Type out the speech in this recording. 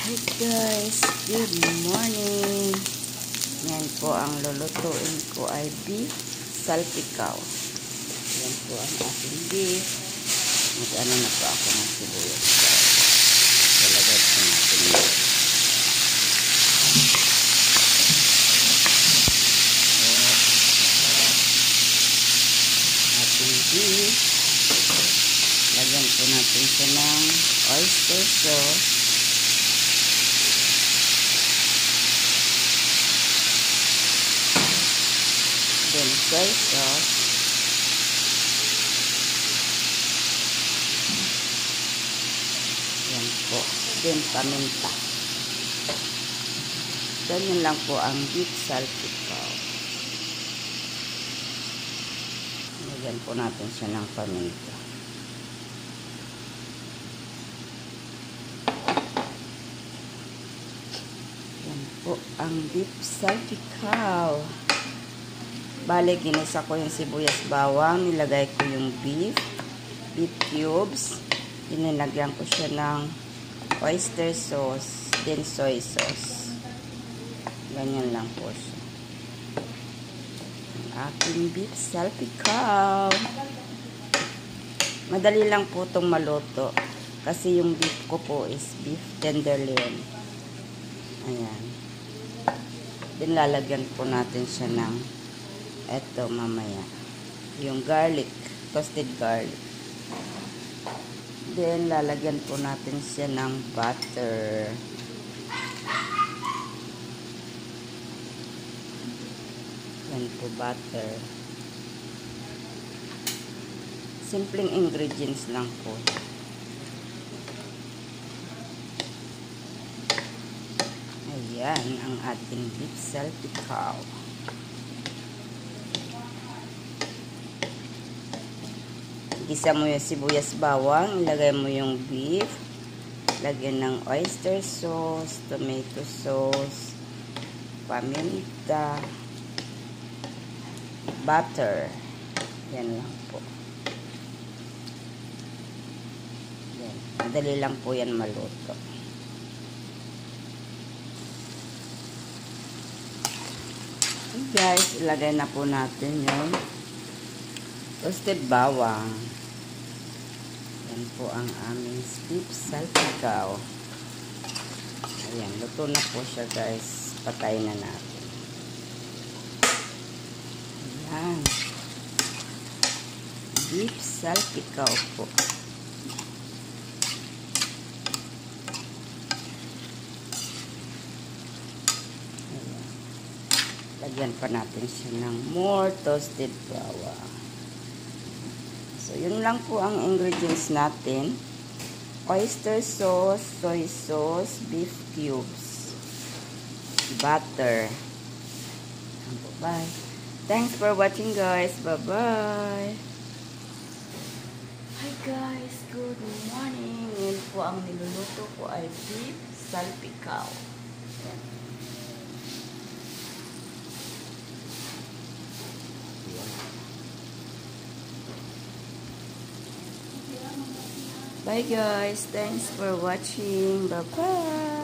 Hi guys, good morning. Yan po ang lulutuin ko ay beef salpikaw. Yan po ang ating beef. Mag-ano na po ako ng sibuyas. Talagay po natin yan. Ating beef. Lagyan po natin siya ng oyster sauce. Then soy sauce. Yan po. Then paminta. Ganyan lang po ang beef salpikaw. Lagyan po natin siya ng paminta. Yan po ang beef salpikaw. Bale, ginisa ko yung sibuyas bawang, nilagay ko yung beef cubes, dinilagyan ko siya ng oyster sauce, then soy sauce. Ganyan lang po siya. Ang aking beef salpikaw. Madali lang po itong maluto, kasi yung beef ko po is beef tenderloin. Ayan. Then lalagyan po natin siya ng eto mamaya, yung garlic, toasted garlic. Then lalagyan po natin siya ng butter. Yan po, butter. Simpleng ingredients lang po. Ayan ang ating beef salpikaw. Gisa mo yung sibuyas bawang, ilagay mo yung beef, lagyan ng oyster sauce, tomato sauce, paminta, butter. Yan lang po. Yan. Madali lang po yan maluto. Okay guys, ilagay na po natin yung toasted bawang. Yan po ang aming beef salpikaw. Ayan, luto na po siya guys. Patay na natin. Ayan. Beef salpikaw po. Ayan. Lagyan pa natin siya ng more toasted bawang. So, yun lang po ang ingredients natin. Oyster sauce, soy sauce, beef cubes, butter. Bye. Thanks for watching guys. Bye-bye. Hi guys. Good morning. Yun po ang niluluto ko ay beef salpikaw. Yan. Bye guys. Thanks for watching. Bye-bye.